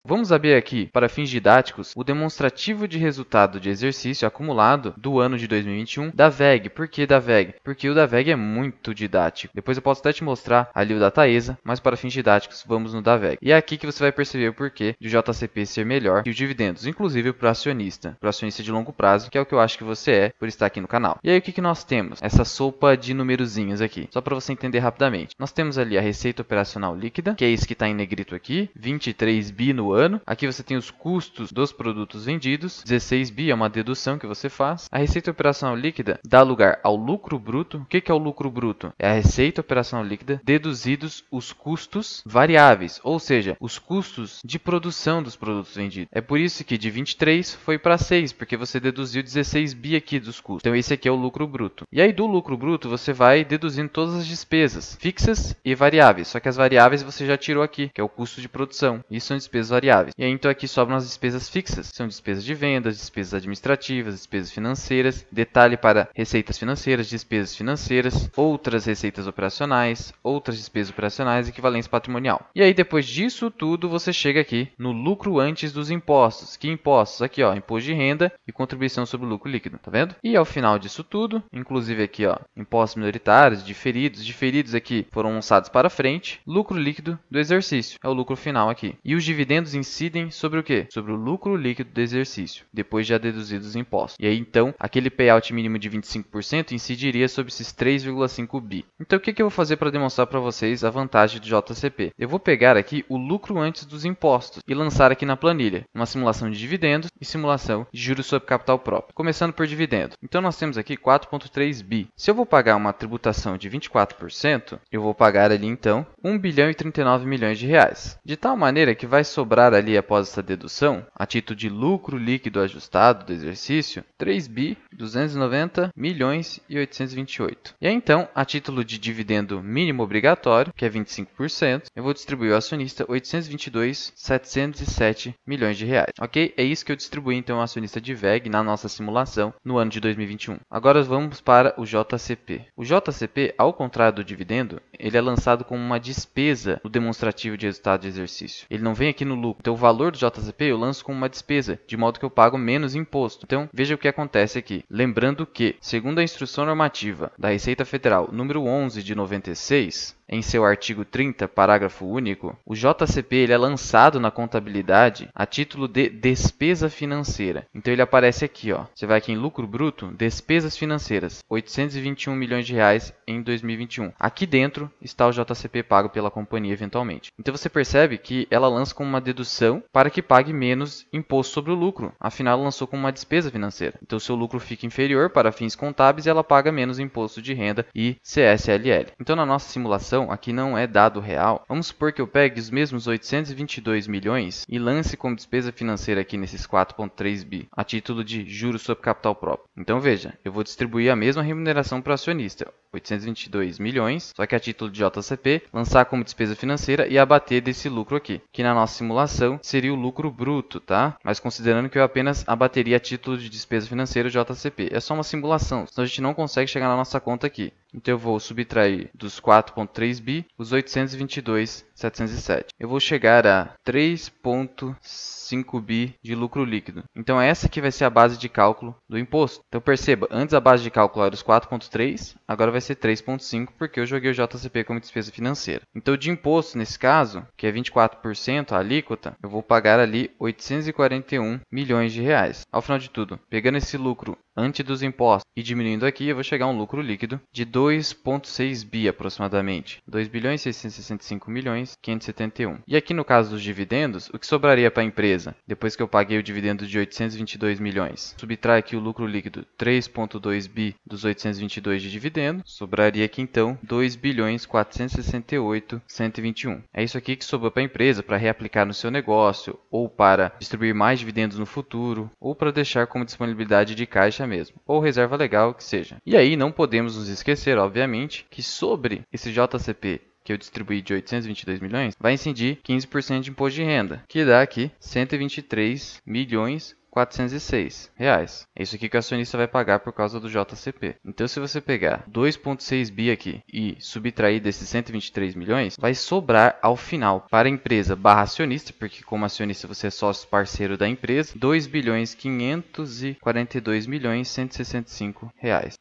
Vamos abrir aqui, para fins didáticos, o demonstrativo de resultado de exercício acumulado do ano de 2021 da WEG. Por que da WEG? Porque o da WEG é muito didático. Depois eu posso até te mostrar ali o da Taesa, mas para fins didáticos vamos no da WEG. E é aqui que você vai perceber o porquê de o JCP ser melhor que os dividendos, inclusive para o acionista de longo prazo, que é o que eu acho que você é por estar aqui no canal. E aí o que nós temos? Essa sopa de numerozinhos aqui, só para você entender rapidamente. Nós temos ali a receita operacional líquida, que é isso que está em negrito aqui, 23 bi no ano. Aqui você tem os custos dos produtos vendidos, 16 bi é uma dedução que você faz. A receita operacional líquida dá lugar ao lucro bruto. O que é o lucro bruto? É a receita operacional líquida deduzidos os custos variáveis, ou seja, os custos de produção dos produtos vendidos. É por isso que de 23 foi para 6, porque você deduziu 16 bi aqui dos custos. Então esse aqui é o lucro bruto. E aí do lucro bruto você vai deduzindo todas as despesas fixas e variáveis. Só que as variáveis você já tirou aqui, que é o custo de produção. Isso são despesas variáveis. E aí então aqui sobram as despesas fixas. São despesas de vendas, despesas administrativas, despesas financeiras. Detalhe para receitas financeiras, despesas financeiras, outras receitas operacionais, outras despesas operacionais, equivalência patrimonial. E aí depois disso tudo você chega aqui no lucro antes dos impostos. Que impostos? Aqui ó, imposto de renda e contribuição sobre o lucro líquido, tá vendo? E ao final disso tudo, inclusive aqui ó, impostos minoritários, diferidos aqui foram lançados para frente, lucro líquido do exercício, é o lucro final aqui. E os dividendos incidem sobre o quê? Sobre o lucro líquido do exercício, depois já deduzidos os impostos. E aí então, aquele payout mínimo de 25% incidiria sobre esses 3,5 bi. Então o que eu vou fazer para demonstrar para vocês a vantagem do JCP? Eu vou pegar aqui o lucro antes dos impostos e lançar aqui na planilha, uma simulação de dividendos e simulação de juros sobre capital próprio. Começando por dividendo. Então nós temos aqui 4,3 bi. Se eu vou pagar uma tributação de 24%, eu vou pagar ali então 1 bilhão e 39 milhões de reais. De tal maneira que vai sobrar ali após essa dedução, a título de lucro líquido ajustado do exercício, 3 bi 290 milhões e 828. E aí então, a título de dividendo mínimo obrigatório, que é 25%, eu vou distribuir ao acionista 822.707 milhões de reais. Ok? É isso que eu distribuí então ao acionista de WEG na nossa simulação no ano de 2021. Agora vamos para o JCP. O JCP, ao contrário do dividendo, ele é lançado como uma despesa no demonstrativo de resultado de exercício. Ele não vem aqui no lucro. Então o valor do JCP eu lanço como uma despesa, de modo que eu pago menos imposto. Então veja o que acontece aqui. Lembrando que, segundo a Instrução Normativa da Receita Federal número 11 de 96, em seu artigo 30, parágrafo único, o JCP ele é lançado na contabilidade a título de despesa financeira. Então ele aparece aqui, ó. Você vai aqui em lucro bruto, despesas financeiras, 821 milhões de reais em 2021. Aqui dentro está o JCP pago pela companhia eventualmente. Então você percebe que ela lança como uma dedução para que pague menos imposto sobre o lucro. Afinal, ela lançou como uma despesa financeira. Então o seu lucro fica inferior para fins contábeis e ela paga menos imposto de renda e CSLL. Então na nossa simulação, aqui não é dado real. Vamos supor que eu pegue os mesmos 822 milhões e lance como despesa financeira aqui nesses 4,3 bi, a título de juros sobre capital próprio. Então veja, eu vou distribuir a mesma remuneração para o acionista, 822 milhões, só que a título de JCP, lançar como despesa financeira e abater desse lucro aqui, que na nossa simulação seria o lucro bruto, tá? Mas considerando que eu apenas abateria a título de despesa financeira o JCP. É só uma simulação, senão a gente não consegue chegar na nossa conta aqui. Então eu vou subtrair dos 4,3 bi os 822.707. Eu vou chegar a 3,5 bi de lucro líquido. Então essa aqui vai ser a base de cálculo do imposto. Então perceba, antes a base de cálculo era os 4,3, agora vai ser 3,5 porque eu joguei o JCP como despesa financeira. Então de imposto nesse caso, que é 24% a alíquota, eu vou pagar ali 841 milhões de reais. Ao final de tudo, pegando esse lucro antes dos impostos e diminuindo aqui, eu vou chegar a um lucro líquido de 2,6 bi aproximadamente. 2 bilhões 665 milhões 571. E aqui no caso dos dividendos, o que sobraria para a empresa depois que eu paguei o dividendo de 822 milhões? Subtrai aqui o lucro líquido 3,2 bi dos 822 de dividendo, sobraria aqui então 2 bilhões 468 121. É isso aqui que sobrou para a empresa para reaplicar no seu negócio ou para distribuir mais dividendos no futuro ou para deixar como disponibilidade de caixa mesmo, ou reserva legal, que seja. E aí não podemos nos esquecer, obviamente, que sobre esse JCP que eu distribuí de 822 milhões, vai incidir 15% de imposto de renda, que dá aqui 123 milhões R$ 2.406. É isso aqui que o acionista vai pagar por causa do JCP. Então, se você pegar 2,6 bi aqui e subtrair desses 123 milhões, vai sobrar ao final para a empresa barra acionista, porque como acionista você é sócio parceiro da empresa, R$ 2.542.165.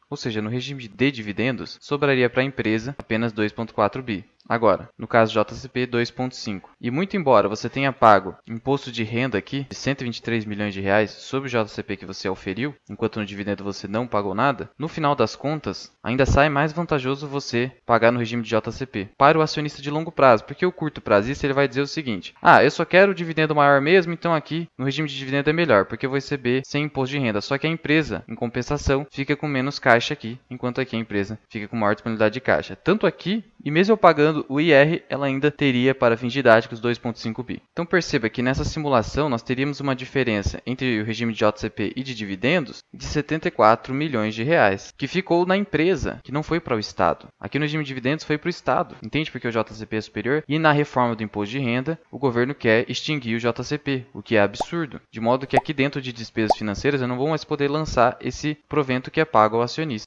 Ou seja, no regime de dividendos, sobraria para a empresa apenas 2,4 bi. Agora, no caso JCP, 2,5. E muito embora você tenha pago imposto de renda aqui de 123 milhões de reais sobre o JCP que você oferiu, enquanto no dividendo você não pagou nada, no final das contas, ainda sai mais vantajoso você pagar no regime de JCP para o acionista de longo prazo, porque o curto prazista ele vai dizer o seguinte: eu só quero o dividendo maior mesmo, então aqui no regime de dividendo é melhor, porque eu vou receber sem imposto de renda. Só que a empresa, em compensação, fica com menos caixa aqui, enquanto aqui a empresa fica com maior disponibilidade de caixa. Tanto aqui, e mesmo eu pagando o IR, ela ainda teria para fins didáticos 2,5 bi. Então perceba que nessa simulação nós teríamos uma diferença entre o regime de JCP e de dividendos de 74 milhões de reais, que ficou na empresa, que não foi para o Estado. Aqui no regime de dividendos foi para o Estado, entende? Porque o JCP é superior e na reforma do imposto de renda o governo quer extinguir o JCP, o que é absurdo. De modo que aqui dentro de despesas financeiras eu não vou mais poder lançar esse provento que é pago ao acionista.